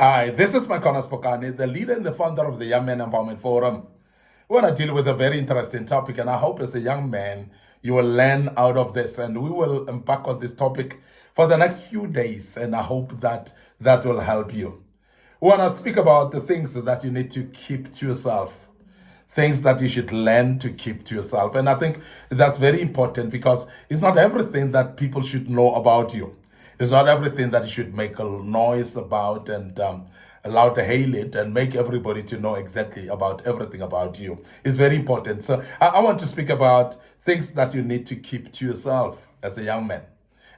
Hi, this is MIcornus, Phokane, the leader and the founder of the Young Men Empowerment Forum. We want to deal with a very interesting topic, and I hope as a young man you will learn out of this. And we will embark on this topic for the next few days, and I hope that that will help you. We want to speak about the things that you need to keep to yourself, things that you should learn to keep to yourself. And I think that's very important because it's not everything that people should know about you. It's not everything that you should make a noise about and allow to hail it and make everybody to know exactly about everything about you. It's very important. So I want to speak about things that you need to keep to yourself as a young man.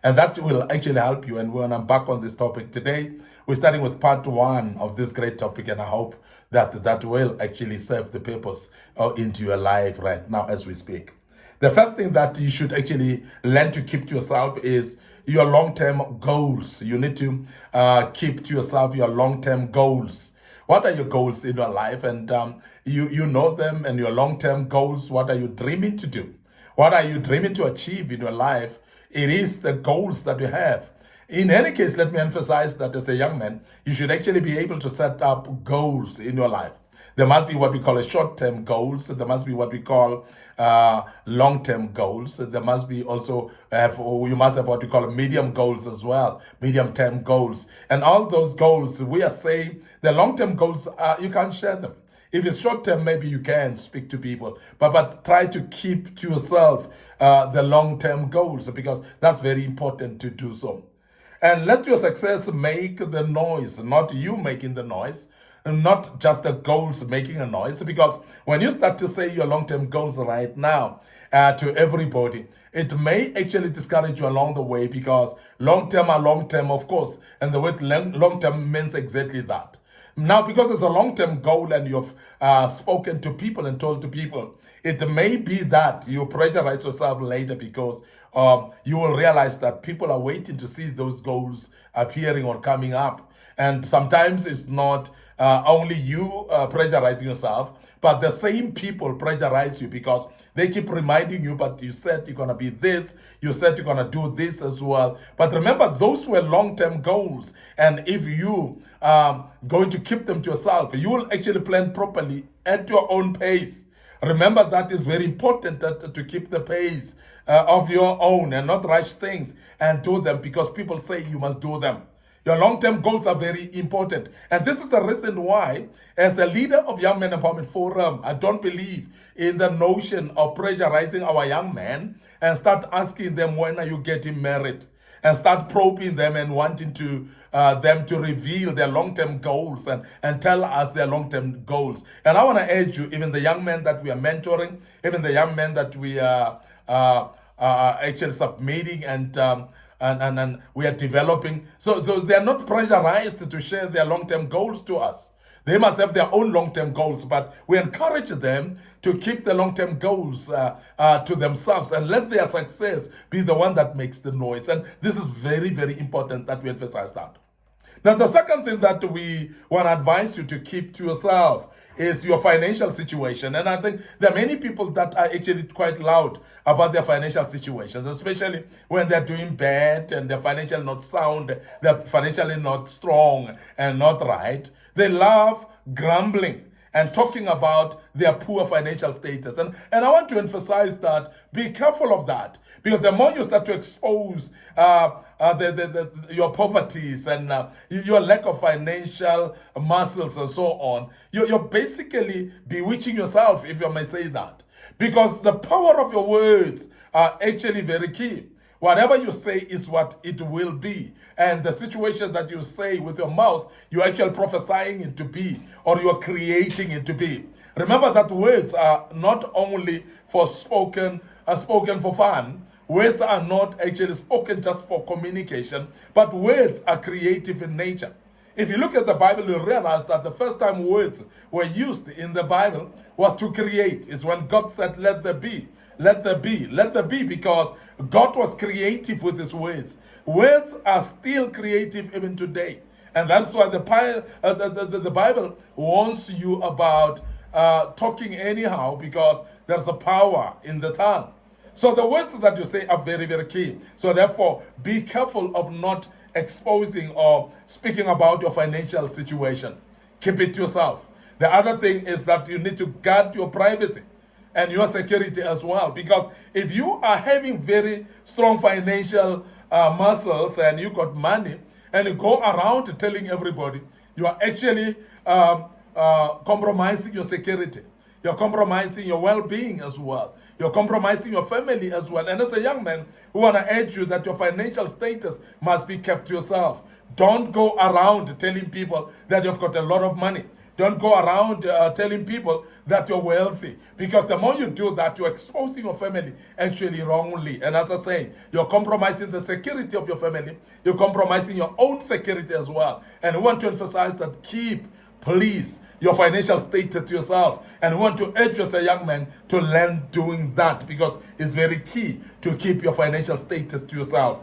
And that will actually help you. And when I'm back on this topic today, we're starting with part one of this great topic. And I hope that that will actually serve the purpose into your life right now as we speak. The first thing that you should actually learn to keep to yourself is your long-term goals. You need to keep to yourself your long-term goals. What are your goals in your life? And you know them, and your long-term goals. What are you dreaming to do? What are you dreaming to achieve in your life? It is the goals that you have. In any case, let me emphasize that as a young man, you should actually be able to set up goals in your life. There must be what we call a short-term goals. There must be what we call long-term goals. There must be also you must have what we call medium goals as well, medium-term goals. And all those goals, we are saying the long-term goals, you can't share them. If it's short term, maybe you can speak to people, but try to keep to yourself the long term goals because that's very important to do so. And let your success make the noise, not you making the noise, and not just the goals making a noise. Because when you start to say your long term goals right now to everybody, it may actually discourage you along the way because long term are long term, of course, and the word long term means exactly that. Now, because it's a long-term goal and you've spoken to people and told to people, it may be that you pressurize yourself later because you will realize that people are waiting to see those goals appearing or coming up. And sometimes it's not only you pressurizing yourself, but the same people pressurize you because they keep reminding you, but you said you're going to be this, you said you're going to do this as well. But remember, those were long-term goals. And if you going to keep them to yourself, you will actually plan properly at your own pace. Remember, that is very important to keep the pace of your own and not rush things and do them because people say you must do them. Your long-term goals are very important. And this is the reason why, as a leader of Young Men Empowerment Forum, I don't believe in the notion of pressurizing our young men and start asking them, when are you getting married? And start probing them and wanting to them to reveal their long-term goals and tell us their long-term goals. And I want to urge you, even the young men that we are mentoring, even the young men that we are actually submitting and we are developing. So they're not pressurized to share their long-term goals to us. They must have their own long-term goals, but we encourage them to keep the long-term goals to themselves and let their success be the one that makes the noise. And this is very, very important that we emphasize that. Now, the second thing that we want to advise you to keep to yourself is your financial situation. And I think there are many people that are actually quite loud about their financial situations, especially when they're doing bad and they're financially not sound, they're financially not strong and not right. They love grumbling and talking about their poor financial status. And I want to emphasize that be careful of that, because the more you start to expose your poverties and your lack of financial muscles and so on, you're basically bewitching yourself, if you may say that. Because the power of your words are actually very key. Whatever you say is what it will be. And the situation that you say with your mouth, you're actually prophesying it to be, or you're creating it to be. Remember that words are not only for spoken for fun. Words are not actually spoken just for communication, but words are creative in nature. If you look at the Bible, you realize that the first time words were used in the Bible was to create. Is when God said, let there be. Let there be. Let there be, because God was creative with his words. Words are still creative even today. And that's why the Bible warns you about talking anyhow, because there's a power in the tongue. So the words that you say are very, very key. So therefore, be careful of not exposing or speaking about your financial situation. Keep it to yourself. The other thing is that you need to guard your privacy and your security as well. Because if you are having very strong financial muscles and you got money and you go around telling everybody, you are actually compromising your security. You're compromising your well-being as well. You're compromising your family as well. And as a young man, we want to urge you that your financial status must be kept to yourself. Don't go around telling people that you've got a lot of money. Don't go around telling people that you're wealthy, because the more you do that, you're exposing your family actually wrongly. And as I say, you're compromising the security of your family. You're compromising your own security as well. And we want to emphasize that please, your financial status to yourself. And we want to urge you as a young man to learn doing that, because it's very key to keep your financial status to yourself.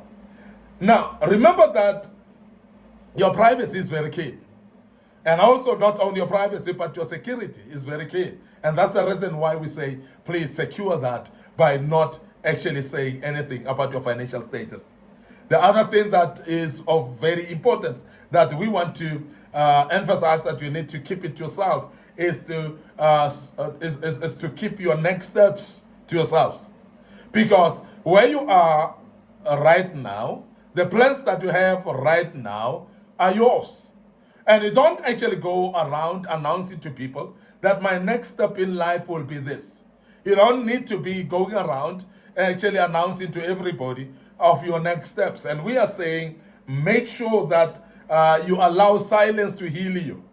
Now, remember that your privacy is very key. And also, not only your privacy, but your security is very key. And that's the reason why we say, please secure that by not actually saying anything about your financial status. The other thing that is of very importance that we want to emphasize that you need to keep it to yourself is to keep your next steps to yourselves. Because where you are right now, the plans that you have right now are yours. And you don't actually go around announcing to people that my next step in life will be this. You don't need to be going around actually announcing to everybody of your next steps. And we are saying, make sure that you allow silence to heal you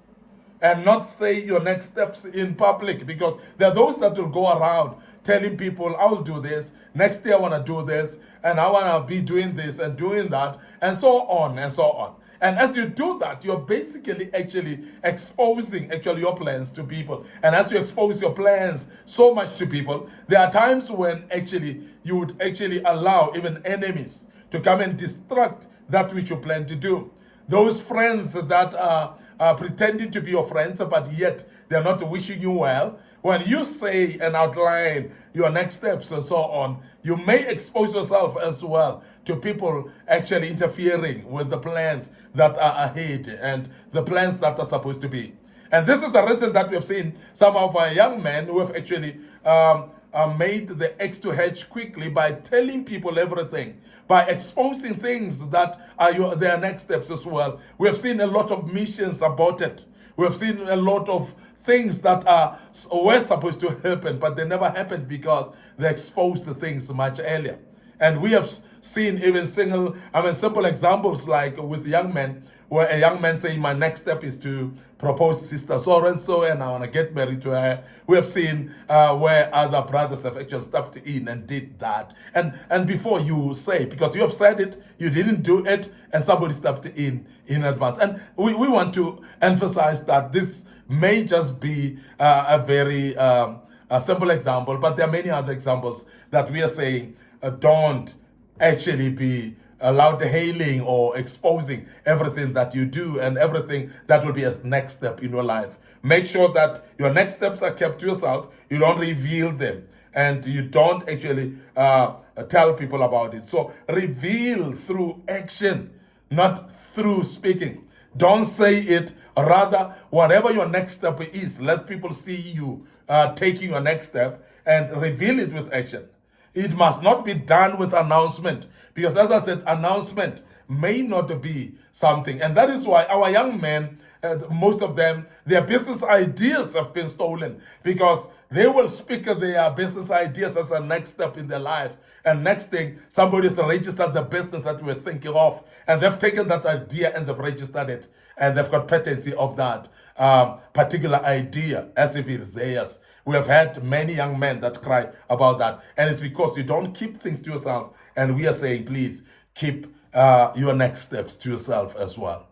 and not say your next steps in public, because there are those that will go around telling people, I will do this, next year I want to do this, and I want to be doing this and doing that, and so on and so on. And as you do that, you're basically actually exposing your plans to people. And as you expose your plans so much to people, there are times when actually you would actually allow even enemies to come and distract that which you plan to do. Those friends that are pretending to be your friends, but yet they're not wishing you well, when you say and outline your next steps and so on, you may expose yourself as well to people actually interfering with the plans that are ahead and the plans that are supposed to be. And this is the reason that we have seen some of our young men who have actually made the X to H quickly by telling people everything, by exposing things that are their next steps as well. We have seen a lot of missions aborted. We have seen a lot of things that were supposed to happen, but they never happened because they exposed the things much earlier. And we have seen even simple examples like with young men, where a young man saying, my next step is to propose Sister so-and-so, and I want to get married to her. We have seen where other brothers have actually stepped in and did that. And before you say, because you have said it, you didn't do it, and somebody stepped in advance. And we want to emphasize that this may just be a very simple example, but there are many other examples that we are saying don't actually be allowed hailing or exposing everything that you do and everything that will be a next step in your life. Make sure that your next steps are kept to yourself. You don't reveal them, and you don't actually tell people about it. So reveal through action, not through speaking. Don't say it. Rather, whatever your next step is, let people see you taking your next step and reveal it with action. It must not be done with announcement, because as I said, announcement may not be something. And that is why our young men, most of them, their business ideas have been stolen, because they will speak their business ideas as a next step in their lives. And next thing, somebody's registered the business that we're thinking of, and they've taken that idea and they've registered it, and they've got patency of that particular idea as if it's theirs. We have had many young men that cry about that, and it's because you don't keep things to yourself. And we are saying, please keep your next steps to yourself as well.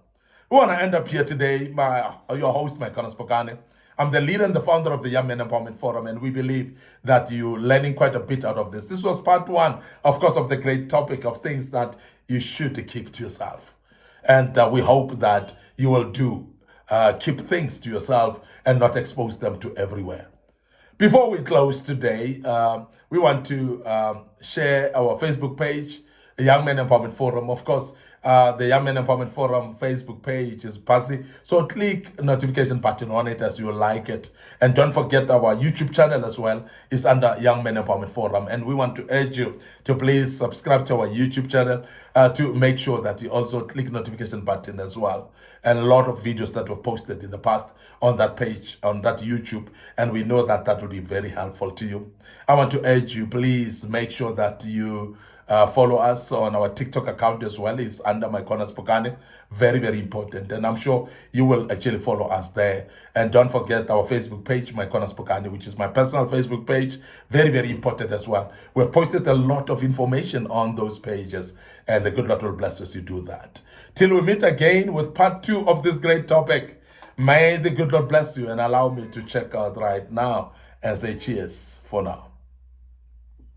We want to end up here today by your host, MIcornus Phokane. I'm the leader and the founder of the Young Men Empowerment Forum, and we believe that you're learning quite a bit out of this. This was part one, of course, of the great topic of things that you should keep to yourself. And we hope that you will keep things to yourself and not expose them to everywhere. Before we close today, we want to share our Facebook page, Young Men Empowerment Forum. Of course, the Young Men Empowerment Forum Facebook page is busy. So click notification button on it as you like it. And don't forget our YouTube channel as well is under Young Men Empowerment Forum. And we want to urge you to please subscribe to our YouTube channel to make sure that you also click notification button as well. And a lot of videos that were posted in the past on that page, on that YouTube. And we know that that will be very helpful to you. I want to urge you, please make sure that you follow us on our TikTok account as well. It's under MIcornus Phokane. Very, very important. And I'm sure you will actually follow us there. And don't forget our Facebook page, MIcornus Phokane, which is my personal Facebook page. Very, very important as well. We've posted a lot of information on those pages. And the good Lord will bless us as you do that. Till we meet again with part 2 of this great topic. May the good Lord bless you and allow me to check out right now and say cheers for now.